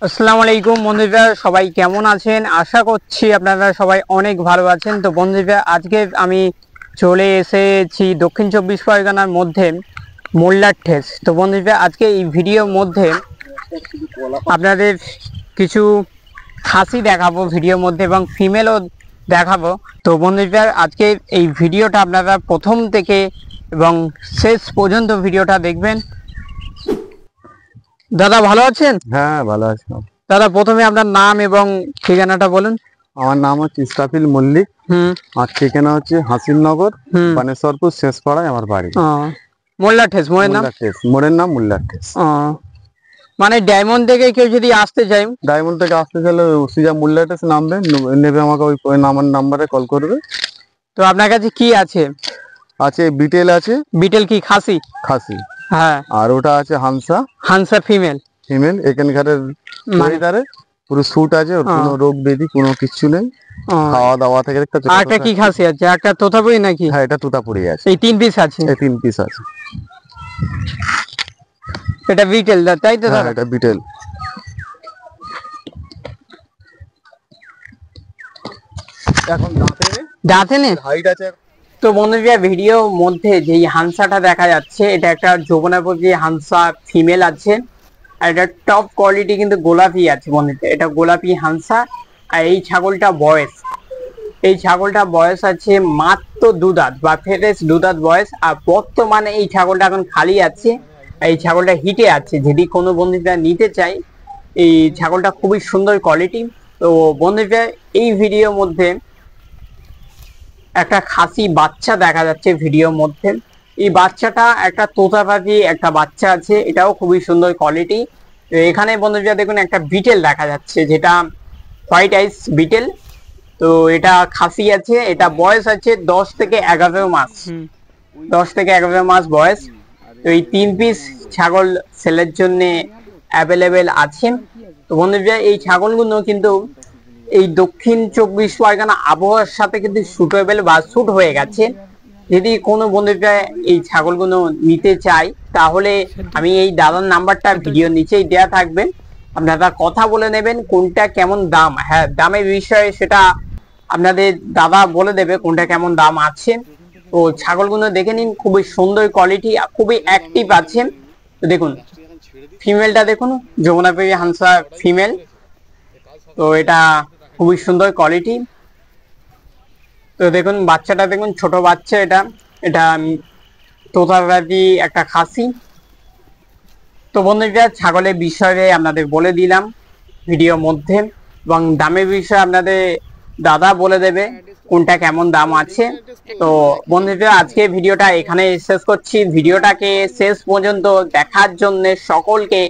আসসালামু আলাইকুম বন্ধুরা, সবাই কেমন আছেন? আশা করছি আপনারা সবাই অনেক ভালো আছেন। তো বন্ধুরা, আজকে আমি চলে এসেছি দক্ষিণ চব্বিশ পরগনার মধ্যে মোল্লার ঠেস। তো বন্ধুরা, আজকে এই ভিডিওর মধ্যে আপনাদের কিছু খাসি দেখাবো ভিডিওর মধ্যে এবং ফিমেলও দেখাবো। তো বন্ধুরা, আজকে এই ভিডিওটা আপনারা প্রথম থেকে এবং শেষ পর্যন্ত ভিডিওটা দেখবেন। দাদা ভালো আছেন? হ্যাঁ, ভালো আছি। দাদা, প্রথমে আপনার নাম এবং ঠিকানাটা বলুন। আমার নাম হচ্ছে ইসরাফিল মল্লিক। আর ঠিকানা হচ্ছে হাসিননগর, বানেশ্বরপুর শেষপাড়ায় আমার বাড়ি। মোল্লা ঠেস, মোড়ের নাম? মোড়ের নাম মোল্লা ঠেস। মানে ডায়মন্ড থেকে কেউ যদি আসতে চায়, ডায়মন্ড থেকে আসতে চাইলে সিজা মোল্লা ঠেস নামবে, নেবে আমাকে ওই নাম্বারে কল করবে। তো আপনার কাছে কি আছে? আছে বিটেল আছে। বিটেল কি খাসি? খাসি, হ্যাঁ। আর ওটা আছে হানসা। হানসা ফিমেল। ফিমেল এখানকারের মানে পুরো স্যুট আছে, ওর কোনো রোগ ব্যাধি কোনো কিছু নেই। খাওয়া দাওয়া থেকে একটা কি খাসি আছে? একটা তোতাপুরি নাকি? হ্যাঁ, এটা তোতাপুরি আছে। এই 3 পিস আছে? এই 3 পিস আছে। এটা বিটেল, তাই তো? হ্যাঁ, এটা বিটেল। এখন দাঁতে নেই, হাইট আছে। তো বন্ধুরা, ভিডিওর মধ্যে যেই হানসাটা দেখা যাচ্ছে, এটা একটা যৌবনাপজি হানসা ফিমেল আছে। আর এটা টপ কোয়ালিটি কিন্তু গোলাপি আছে বন্ধুরা, এটা গোলাপি হানসা। আর এই ছাগলটা বয়স আছে মাত্র 2 দাঁত বা ফ্রেশ 2 দাঁত বয়স। আর বর্তমানে এই ছাগলটা এখন খালি আছে, এই ছাগলটা হিটে আছে। যদি কোনো বন্ধুরা নিতে চাই, এই ছাগলটা খুবই সুন্দর কোয়ালিটি। তো বন্ধুরা, এই ভিডিওর মধ্যে একটা খাসি বাচ্চা দেখা যাচ্ছে ভিডিওর মধ্যে। এই বাচ্চাটা একটা তোতাপাখি একটা বাচ্চা আছে, এটাও খুবই সুন্দর কোয়ালিটি। এখানে বন্ধুরা দেখুন, একটা বিটেল দেখা যাচ্ছে, যেটা হোয়াইট আইস বিটেল। তো এটা খাসি আছে, এটা বয়স আছে 10 থেকে 11 মাস। 10 থেকে 11 মাস বয়স। তো এই 3 পিস ছাগল সেলের জন্য অ্যাভেলেবেল আছে। তো বন্ধুরা, এই ছাগলগুলো কিন্তু এই দক্ষিণ চব্বিশ পরগনা আবহাওয়ার সাথে কিন্তু সুটেবল বা স্যুট হয়ে গেছে। যদি কোনো বন্ধুরা এই ছাগলগুলো নিতে চাই, তাহলে আমি এই দাদার নাম্বারটা ভিডিও নিচেই দেওয়া থাকবে, আপনারা কথা বলে নেবেন কোনটা কেমন দাম। হ্যাঁ, দামের বিষয়ে সেটা আপনাদের দাদা বলে দেবে কোনটা কেমন দাম আছে। তো ছাগলগুলো দেখে নিন, খুবই সুন্দর কোয়ালিটি, খুবই অ্যাক্টিভ আছে। তো দেখুন ফিমেলটা, দেখুন যমুনাপুরি হানসা ফিমেল। তো এটা খুবই সুন্দর কোয়ালিটি। তো দেখুন বাচ্চাটা, দেখুন ছোট বাচ্চা। এটা তোতাপাখি একটা খাসি। তো বন্ধুরা, ছাগলের বিষয়ে আপনাদের বলে দিলাম ভিডিওর মধ্যে, এবং দামের বিষয়ে আপনাদের দাদা বলে দেবে কোনটা কেমন দাম আছে। তো বন্ধুরা, আজকে ভিডিওটা এখানে শেষ করছি। ভিডিওটাকে শেষ পর্যন্ত দেখার জন্য সকলকে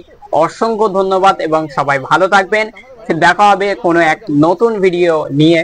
অসংখ্য ধন্যবাদ এবং সবাই ভালো থাকবেন। দেখা হবে কোনো এক নতুন ভিডিও নিয়ে।